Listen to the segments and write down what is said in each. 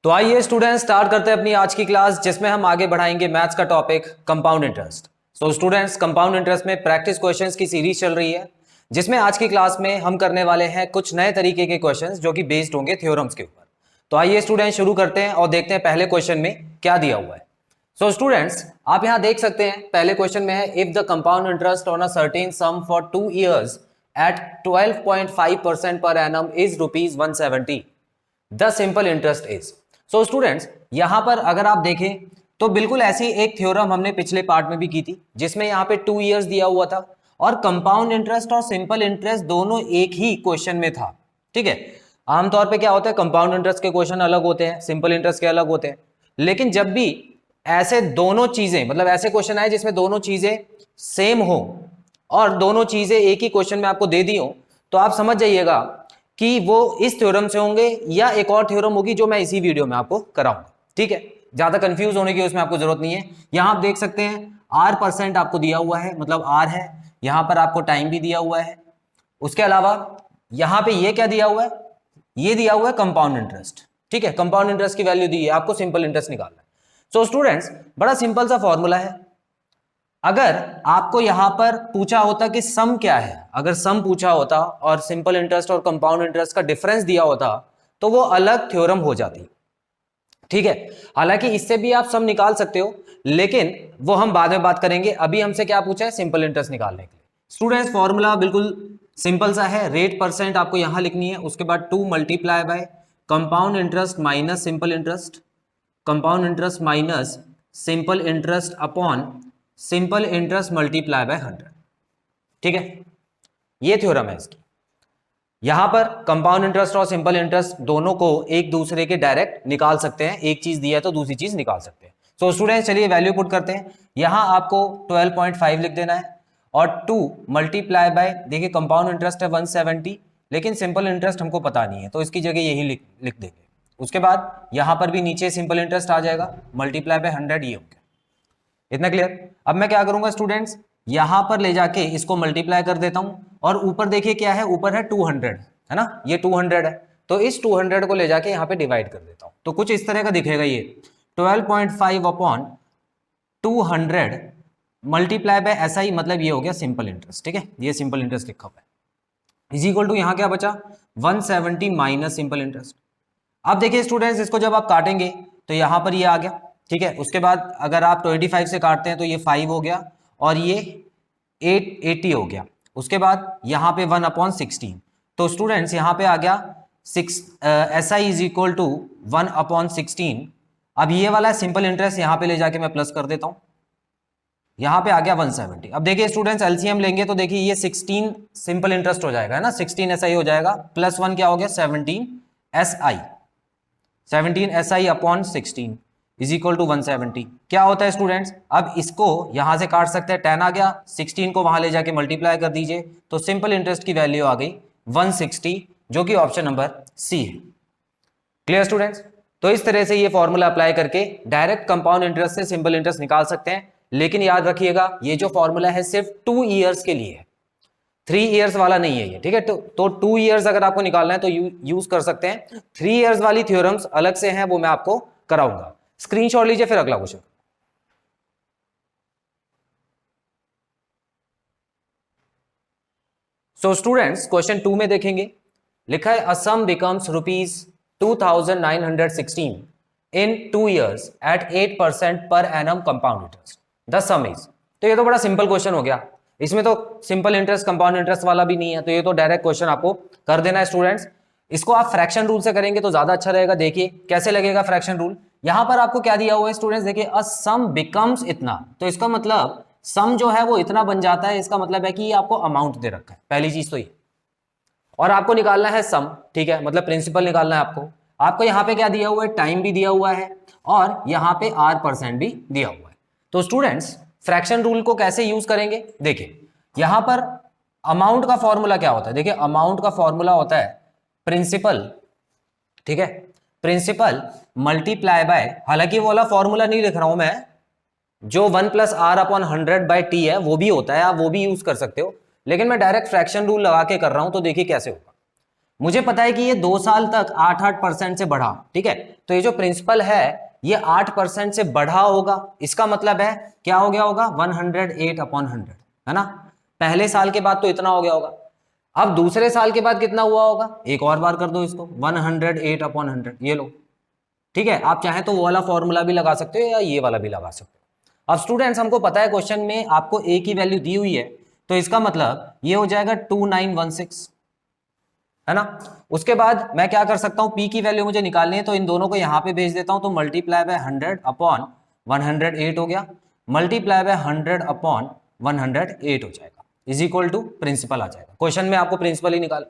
तो आइए students start करते हैं अपनी आज की क्लास, जिसमें हम आगे बढ़ाएंगे मैथ्स का topic compound interest. So students, compound interest में प्रैक्टिस क्वेश्चंस की सीरीज चल रही है, जिसमें आज की क्लास में हम करने वाले हैं कुछ नए तरीके के क्वेश्चंस जो कि बेस्ड होंगे थ्योरम्स के ऊपर। तो आइए स्टूडेंट्स शुरू करते हैं और देखते हैं पहले क्वेश्चन में क्या दिया हुआ है। सो स्टूडेंट्स, आप यहां देख सकते हैं पहले क्वेश्चन में है if the compound interest on a certain some for 2 years at 12.5% per annum is rupees 170, the simple interest is. So students, यहां पर अगर आप देखें तो बिल्कुल ऐसी एक थ्योरम हमने पिछले पार्ट में भी की थी, जिसमें यहां पे 2 years दिया हुआ था और कंपाउंड इंटरेस्ट और सिंपल इंटरेस्ट दोनों एक ही क्वेश्चन में था। ठीक है, आमतौर पे क्या होता है, कंपाउंड इंटरेस्ट के क्वेश्चन अलग होते हैं, सिंपल इंटरेस्ट के अलग होते हैं। लेकिन जब भी ऐसे दोनों चीजें, मतलब ऐसे क्वेश्चन आए जिसमें दोनों चीजें सेम हो और दोनों चीजें एक ही क्वेश्चन में आपको दे दी हो, तो आप समझ जाइएगा कि वो इस थ्योरम से होंगे या एक और थ्योरम होगी जो मैं इसी वीडियो में आपको कराऊंगा। ठीक है, ज्यादा कंफ्यूज होने की उसमें आपको जरूरत नहीं है। यहां आप देख सकते हैं R% आपको दिया हुआ है, मतलब R है, यहां पर आपको टाइम भी दिया हुआ है। उसके अलावा यहां पे ये क्या दिया हुआ है, ये दिया हुआ है कंपाउंड इंटरेस्ट। ठीक है, कंपाउंड इंटरेस्ट की वैल्यू दी है, आपको सिंपल इंटरेस्ट निकालना है। सो स्टूडेंट्स, बड़ा सिंपल सा फॉर्मूला है। अगर आपको यहां पर पूछा होता कि सम क्या है, अगर सम पूछा होता और सिंपल इंटरेस्ट और कंपाउंड इंटरेस्ट का डिफरेंस दिया होता तो वो अलग थ्योरम हो जाती। ठीक है, हालांकि इससे भी आप सम निकाल सकते हो, लेकिन वो हम बाद में बात करेंगे। अभी हमसे क्या पूछा है, सिंपल इंटरेस्ट निकालने के लिए। स्टूडेंट्स, फॉर्मूला बिल्कुल सिंपल सा है, रेट परसेंट आपको यहां लिखनी है, उसके बाद 2 multiply by compound interest minus simple interest, compound interest minus simple interest upon simple interest multiply by 100। ठीक है, ये थ्योरम है इसकी। यहां पर कंपाउंड इंटरेस्ट और सिंपल इंटरेस्ट दोनों को एक दूसरे के डायरेक्ट निकाल सकते हैं, एक चीज दिया है तो दूसरी चीज निकाल सकते हैं। सो स्टूडेंट्स, चलिए वैल्यू पुट करते हैं। यहां आपको 12.5 लिख देना है और 2 मल्टीप्लाई बाय, देखिए कंपाउंड इंटरेस्ट है 170, लेकिन सिंपल इंटरेस्ट हमको पता नहीं है तो इसकी जगह यही लिख देंगे। उसके बाद यहां पर भी नीचे सिंपल इंटरेस्ट आ जाएगा, मल्टीप्लाई बाय 100, ये हो गया। इतना क्लियर? अब मैं क्या करूंगा स्टूडेंट्स, यहां पर ले जाके इसको मल्टीप्लाई कर देता हूं और ऊपर देखिए क्या है, ऊपर है 200, है ना, ये 200 है, तो इस 200 को ले जाके यहां पे डिवाइड कर देता हूं, तो कुछ इस तरह का दिखेगा ये 12.5 अपॉन 200 मल्टीप्लाई बाय ऐसा ही, मतलब ये हो गया सिंपल इंटरेस्ट। ठीक है, ये सिंपल इंटरेस्ट लिखा हुआ है, इज इक्वल टू यहां क्या बचा, 170 माइनस सिंपल इंटरेस्ट। अब देखिए स्टूडेंट्स, इसको जब आप काटेंगे तो यहां पर ये आ गया। ठीक है, उसके बाद अगर आप 25 से काटते हैं तो ये 5 हो गया और ये 880 हो गया। उसके बाद यहाँ पे 1/16, तो स्टूडेंट्स यहाँ पे आ गया 6 SI इज इक्वल टू 1/16। अब ये वाला सिंपल इंटरेस्ट यहाँ पे ले जाके मैं प्लस कर देता हूँ, यहाँ पे आ गया 170। अब देखिए स्टूडेंट्स, एलसीएम लेंगे तो देखिए ये 16 सिंपल इंटरेस्ट हो जाएगा, है ना, 16 SI हो जाएगा, प्लस 1 क्या हो गया, 17 SI, 17 SI upon 16 is equal to 170। क्या होता है स्टूडेंट्स, अब इसको यहां से काट सकते हैं, 10 आ गया, 16 को वहां ले जाके मल्टीप्लाई कर दीजिए, तो सिंपल इंटरेस्ट की वैल्यू आ गई 160, जो कि ऑप्शन नंबर सी है। Clear students? तो इस तरह से ये फॉर्मूला अप्लाई करके डायरेक्ट कंपाउंड इंटरेस्ट से सिंपल इंटरेस्ट निकाल सकते हैं। लेकिन याद रखिएगा, ये जो फॉर्मूला है सिर्फ 2 years के लिए है, 3 years वाला नहीं है ये। ठीक है, तो 2 years अगर आपको निकालना है तो यूज कर सकते हैं। 3 years वाली थ्योरम्स अलग से हैं, वो मैं आपको कराऊंगा। स्क्रीनशॉट लीजिए, फिर अगला क्वेश्चन। सो स्टूडेंट्स, क्वेश्चन 2 में देखेंगे, लिखा है a sum becomes ₹2916 in 2 years at 8% per annum compound interest, the sum is. तो ये तो बड़ा सिंपल क्वेश्चन हो गया, इसमें तो सिंपल इंटरेस्ट कंपाउंड इंटरेस्ट वाला भी नहीं है, तो ये तो डायरेक्ट क्वेश्चन आपको कर देना है स्टूडेंट्स। इसको आप फ्रैक्शन रूल से करेंगे तो ज्यादा अच्छा रहेगा। देखिए कैसे लगेगा फ्रैक्शन रूल। यहां पर आपको क्या दिया हुआ है स्टूडेंट्स, देखिए अ सम बिकम्स इतना, तो इसका मतलब सम जो है वो इतना बन जाता है, इसका मतलब है कि ये आपको अमाउंट दे रखा है, पहली चीज तो ये, और आपको निकालना है सम। ठीक है, मतलब प्रिंसिपल निकालना है आपको यहाँ पे क्या दिया हुआ है, टाइम भी दिया हुआ है और यहाँ पे R% भी दिया हुआ है। तो स्टूडेंट्स, फ्रैक्शन रूल को कैसे यूज करेंगे, देखिए यहां पर अमाउंट का फॉर्मूला क्या होता है, देखिए अमाउंट का फॉर्मूला होता है प्रिंसिपल। ठीक है, प्रिंसिपल मल्टीप्लाई बाय, हालांकि वो वाला फॉर्मूला नहीं लिख रहा हूं मैं, जो 1 + R/100/T है वो भी होता है, आप वो भी यूज कर सकते हो, लेकिन मैं डायरेक्ट फ्रैक्शन रूल लगा के कर रहा हूं, तो देखिए कैसे होगा। मुझे पता है कि ये 2 साल तक 8-8% से बढ़ा, ठीक है, तो ये जो प्रिंसिपल है ये 8% से बढ़ा होगा, इसका मतलब है क्या हो गया होगा 108/100, है ना। पहले साल के बाद तो इतना हो गया होगा, अब दूसरे साल के बाद कितना हुआ होगा, एक और बार कर दो इसको 108/100, ये लो, ठीक है। आप चाहें तो वो वाला फॉर्मूला भी लगा सकते हो या ये वाला भी लगा सकते हो। अब स्टूडेंट्स हमको पता है क्वेश्चन में आपको ए की वैल्यू दी हुई है, तो इसका मतलब ये हो जाएगा 2916, है ना। उसके बाद मैं क्या कर सकता हूं, पी की वैल्यू मुझे निकालनी है, तो इन दोनों को यहां पे भेज देता हूं, तो मल्टीप्लाई बाय 100/108 हो गया, मल्टीप्लाई बाय 100/108 हो जाएगा, इज इक्वल टू प्रिंसिपल आ जाएगा। क्वेश्चन में आपको प्रिंसिपल ही निकाल।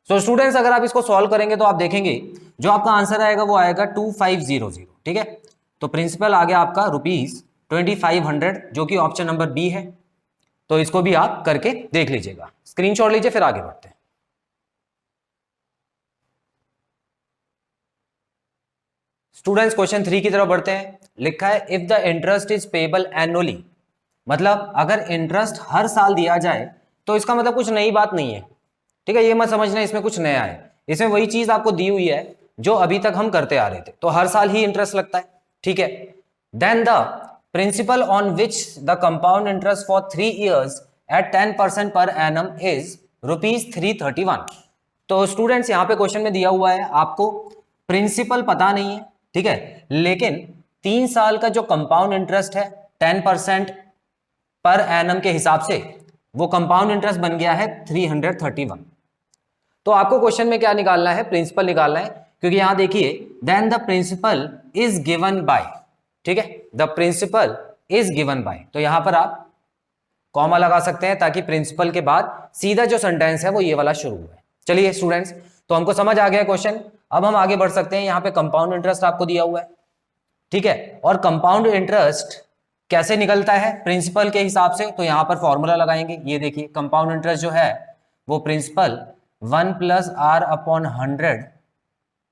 सो स्टूडेंट्स अगर आप इसको सॉल्व करेंगे तो आप देखेंगे जो आपका आंसर आएगा वो आएगा 2500, ठीक है। तो प्रिंसिपल आ गया आपका ₹2500, जो कि ऑप्शन नंबर बी है। तो इसको भी आप करके देख लीजिएगा, स्क्रीनशॉट लीजिए, फिर आगे बढ़ते हैं। स्टूडेंट्स क्वेश्चन 3 की तरफ बढ़ते हैं। लिखा है if the interest is payable annually, मतलब अगर इंटरेस्ट हर साल दिया जाए तो इसका मतलब कुछ नई बात नहीं है, ठीक है। ये मत समझना इसमें कुछ नया है, इसमें वही चीज आपको दी हुई है जो अभी तक हम करते आ रहे थे, तो हर साल ही इंटरेस्ट लगता है, ठीक है। Then the principal on which the compound interest for 3 years at 10% per annum is ₹331। तो स्टूडेंट्स यहां पे क्वेश्चन में दिया हुआ है आपको प्रिंसिपल पता नहीं है, ठीक है, लेकिन 3 साल का जो कंपाउंड इंटरेस्ट है 10% पर एनम के हिसाब से वो कंपाउंड इंटरेस्ट बन गया है 331। तो आपको क्वेश्चन में क्या निकालना है, प्रिंसिपल निकालना है, क्योंकि यहां देखिए then the principal is given by, ठीक है, the principal is given by, तो यहां पर आप कॉमा लगा सकते हैं ताकि प्रिंसिपल के बाद सीधा जो सेंटेंस है वो ये वाला शुरू है। चलिए स्टूडेंट्स, तो हमको समझ आ गया क्वेश्चन, अब हम आगे बढ़ सकते हैं। यहां पे कंपाउंड इंटरेस्ट आपको दिया हुआ है, ठीक है, और कंपाउंड इंटरेस्ट कैसे निकलता है प्रिंसिपल के हिसाब से, तो यहां पर फॉर्मूला लगाएंगे। ये देखिए कंपाउंड इंटरेस्ट जो है वो प्रिंसिपल 1+r/100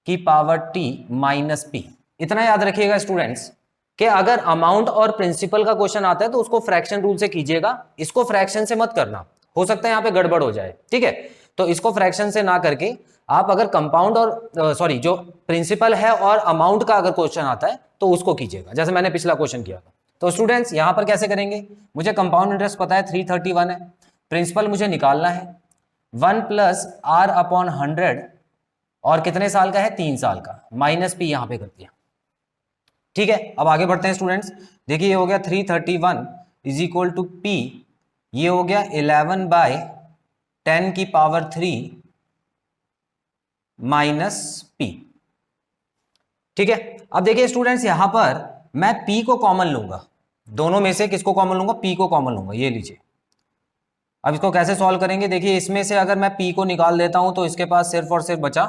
की पावर t माइनस p। इतना याद रखिएगा स्टूडेंट्स कि अगर अमाउंट और प्रिंसिपल का क्वेश्चन आता है तो उसको फ्रैक्शन रूल से कीजिएगा, इसको फ्रैक्शन से मत करना, हो सकता है यहां पे गड़बड़ हो जाए, ठीक है। तो इसको फ्रैक्शन से ना करके आप अगर कंपाउंड और सॉरी जो प्रिंसिपल है और अमाउंट का अगर क्वेश्चन आता है तो उसको कीजिएगा, जैसे मैंने पिछला क्वेश्चन किया था। तो स्टूडेंट्स यहां पर कैसे करेंगे, मुझे कंपाउंड इंटरेस्ट पता है 331 है, प्रिंसिपल मुझे निकालना है 1+r/100, और कितने साल का है 3 साल का, माइनस p यहां पे कर दिया, ठीक है। अब आगे बढ़ते हैं स्टूडेंट्स, देखिए ये हो गया 331 इज इक्वल टू p, ये हो गया 11/10 की पावर 3 माइनस p, ठीक है। अब देखिए स्टूडेंट्स यहां पर मैं p को कॉमन लूंगा, दोनों में से किसको कॉमन लूंगा, p को कॉमन लूंगा, ये लीजिए। अब इसको कैसे सॉल्व करेंगे, देखिए इसमें से अगर मैं p को निकाल देता हूं तो इसके पास सिर्फ और सिर्फ बचा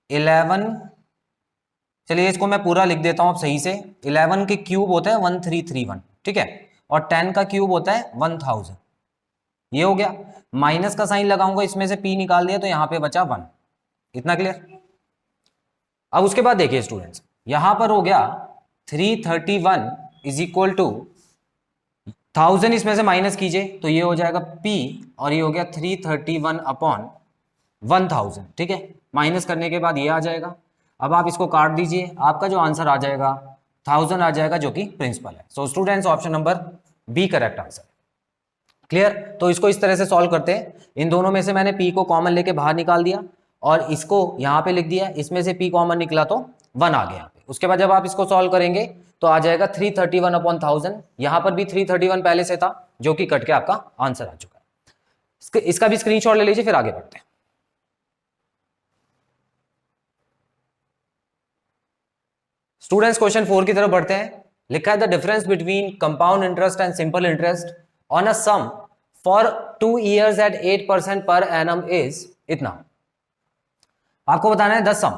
11, चलिए इसको मैं पूरा लिख देता हूं अब सही से, 11 के क्यूब होता है 1331, ठीक है, और 10 का क्यूब होता है 1000, ये हो गया। माइनस का साइन लगाऊंगा, इसमें से p निकाल दिया तो यहां पे बचा 1, इतना क्लियर। अब उसके बाद देखिए स्टूडेंट्स यहां पर हो गया 331 इज इक्वल टू 1000, इसमें से माइनस कीजिए तो ये हो जाएगा p, और ये हो गया 331/1000, ठीक है। माइनस करने के बाद ये आ जाएगा, अब आप इसको काट दीजिए, आपका जो आंसर आ जाएगा 1000 आ जाएगा, जो कि प्रिंसिपल है। So students option number B correct answer, clear. तो इसको इस तरह से सॉल्व करते हैं, इन दोनों में से मैंने p को कॉमन लेके बाहर निकाल दिया और इसको यहां पे लिख दिया, इसमें से p कॉमन निकला तो 1 आ गया यहाँ पे। उसके बाद जब आप इसको सॉल्व करेंगे तो आ जाएगा 331/1000, यहां पर भी 331 पहले से था जो कि कट के आपका आंसर आ चुका है। इसका भी स्क्रीनशॉट ले लीजिए, फिर आगे बढ़ते हैं। स्टूडेंट्स क्वेश्चन 4 की तरफ बढ़ते हैं। लिखा है the difference between compound interest and simple interest on a sum for 2 years at 8% per annum is इतना। आपको बताना है 10 सम।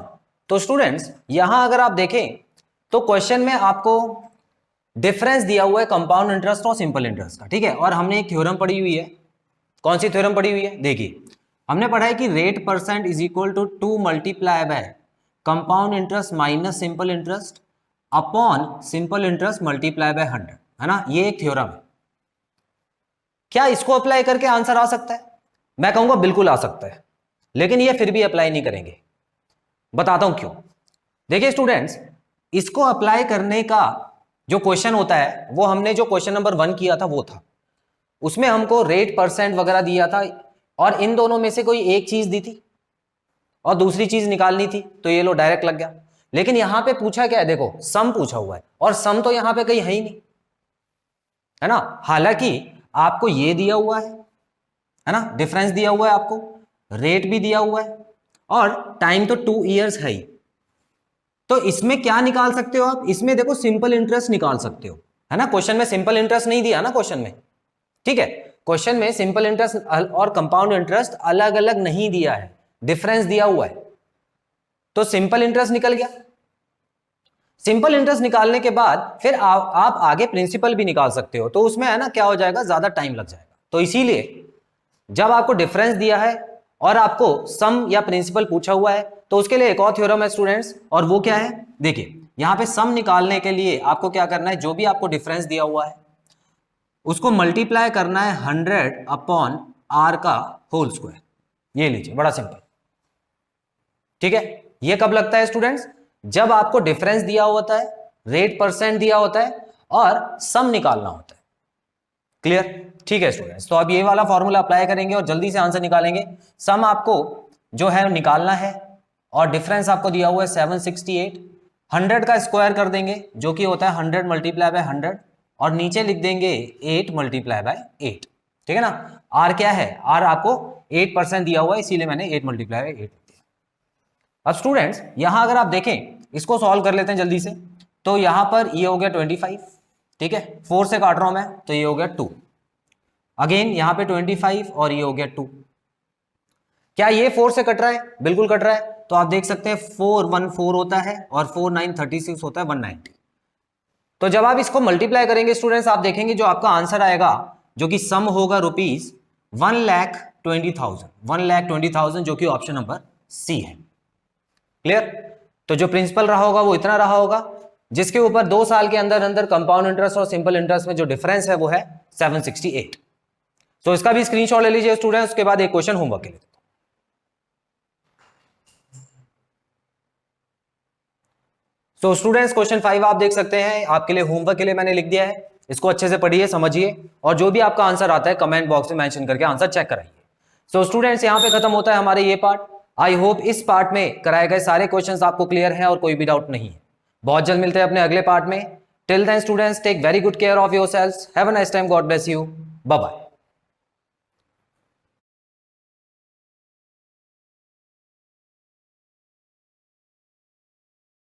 तो स्टूडेंट्स यहां अगर आप देखें तो क्वेश्चन में आपको डिफरेंस दिया हुआ है कंपाउंड इंटरेस्ट और सिंपल इंटरेस्ट का, ठीक है, और हमने एक थ्योरम पढ़ी हुई है। कौन सी थ्योरम पढ़ी हुई है, देखिए हमने पढ़ा है कि rate percent is equal to 2 multiply by compound interest minus simple interest upon simple interest multiply by 100, है ना, ये एक थ्योरम है। क्या इसको अप्लाई करके आंसर आ सकता है, मैं कहूंगा बिल्कुल आ सकता है। लेकिन ये फिर भी अप्लाई नहीं करेंगे। बताता हूं क्यों। देखिए स्टूडेंट्स, इसको अप्लाई करने का जो क्वेश्चन होता है वो हमने जो क्वेश्चन नंबर 1 किया था वो था, उसमें हमको रेट परसेंट वगैरह दिया था और इन दोनों में से कोई एक चीज दी थी और दूसरी चीज निकालनी थी, तो ये लो डायरेक्ट लग गया। लेकिन यहां पे पूछा क्या है, देखो सम पूछा हुआ है और सम तो यहां पे कहीं है ही नहीं, है ना। हालांकि आपको ये दिया हुआ है ना, डिफरेंस दिया हुआ है आपको, रेट भी दिया हुआ है और टाइम तो 2 इयर्स है ही। तो इसमें क्या निकाल सकते हो आप, इसमें देखो सिंपल इंटरेस्ट निकाल सकते हो, है ना। क्वेश्चन में सिंपल इंटरेस्ट नहीं दिया ना क्वेश्चन में, ठीक है। क्वेश्चन में सिंपल इंटरेस्ट और कंपाउंड इंटरेस्ट अलग अलग नहीं दिया है, डिफरेंस दिया हुआ है। तो सिंपल इंटरेस्ट निकल गया। सिंपल इंटरेस्ट निकालने के बाद फिर आप आगे प्रिंसिपल भी निकाल सकते हो, तो उसमें है ना क्या हो जाएगा, ज्यादा टाइम लग जाएगा। तो इसीलिए जब आपको डिफरेंस दिया है और आपको सम या प्रिंसिपल पूछा हुआ है, तो उसके लिए एक और थ्योरम है स्टूडेंट्स, और वो क्या है, देखिए यहां पे सम निकालने के लिए आपको क्या करना है, जो भी आपको डिफरेंस दिया हुआ है उसको मल्टीप्लाई करना है 100 अपॉन r का होल स्क्वायर। ये लीजिए, बड़ा सिंपल, ठीक है। ये कब लगता है स्टूडेंट्स, जब आपको डिफरेंस दिया होता है, रेट परसेंट दिया होता है और सम निकालना होता है। क्लियर, ठीक है स्टूडेंट्स। तो अब ये वाला फॉर्मूला अप्लाई करेंगे और जल्दी से आंसर निकालेंगे। सम आपको जो है निकालना है और डिफरेंस आपको दिया हुआ है 768। 100 का स्क्वायर कर देंगे जो कि होता है 100 मल्टीप्लाई बाय 100 और नीचे लिख देंगे 8 मल्टीप्लाई बाय 8, ठीक है ना। आर क्या है, आर आपको 8% दिया हुआ है, इसीलिए मैंने 8 मल्टीप्लाई बाय 8 दिया। अब स्टूडेंट्स यहां अगर आप देखें, इसको सॉल्व कर लेते हैं जल्दी से। तो यहां पर ये हो गया 25, ठीक है, 4 से काट रहा हूं मैं, तो ये हो गया 2। अगेन यहां पे 25 और ये हो गया 2। क्या ये 4 से कट रहा है, बिल्कुल कट रहा है। तो आप देख सकते हैं 4 1 4 होता है और 4 9 36 होता है 190। तो जब आप इसको मल्टीप्लाई करेंगे स्टूडेंट्स, आप देखेंगे जो आपका आंसर आएगा, जो कि सम होगा रुपीज 1,20,000, 1,20,000, जो कि ऑप्शन नंबर सी है। क्लियर। तो जो प्रिंसिपल रहा होगा वो इतना रहा होगा, जिसके ऊपर 2 साल के अंदर अंदर कंपाउंड इंटरेस्ट और सिंपल इंटरेस्ट में जो डिफरेंस है वो है 768। तो इसका भी स्क्रीनशॉट ले लीजिए स्टूडेंट्स, उसके बाद एक क्वेश्चन होमवर्क के लिए। तो स्टूडेंट्स क्वेश्चन 5 आप देख सकते हैं, आपके लिए होमवर्क के लिए मैंने लिख दिया है। इसको अच्छे से पढ़िए, समझिए और जो भी आपका आंसर आता है कमेंट बॉक्स में मेंशन करके आंसर चेक कराइए। सो स्टूडेंट्स यहां पे खत्म होता है हमारे ये पार्ट। आई होप इस पार्ट में कराए गए सारे क्वेश्चंस आपको क्लियर हैं और कोई भी डाउट नहीं है। बहुत जल्द मिलते हैं अपने अगले पार्ट में। Till then students take very good care of yourselves, have a nice time, God bless you, bye bye.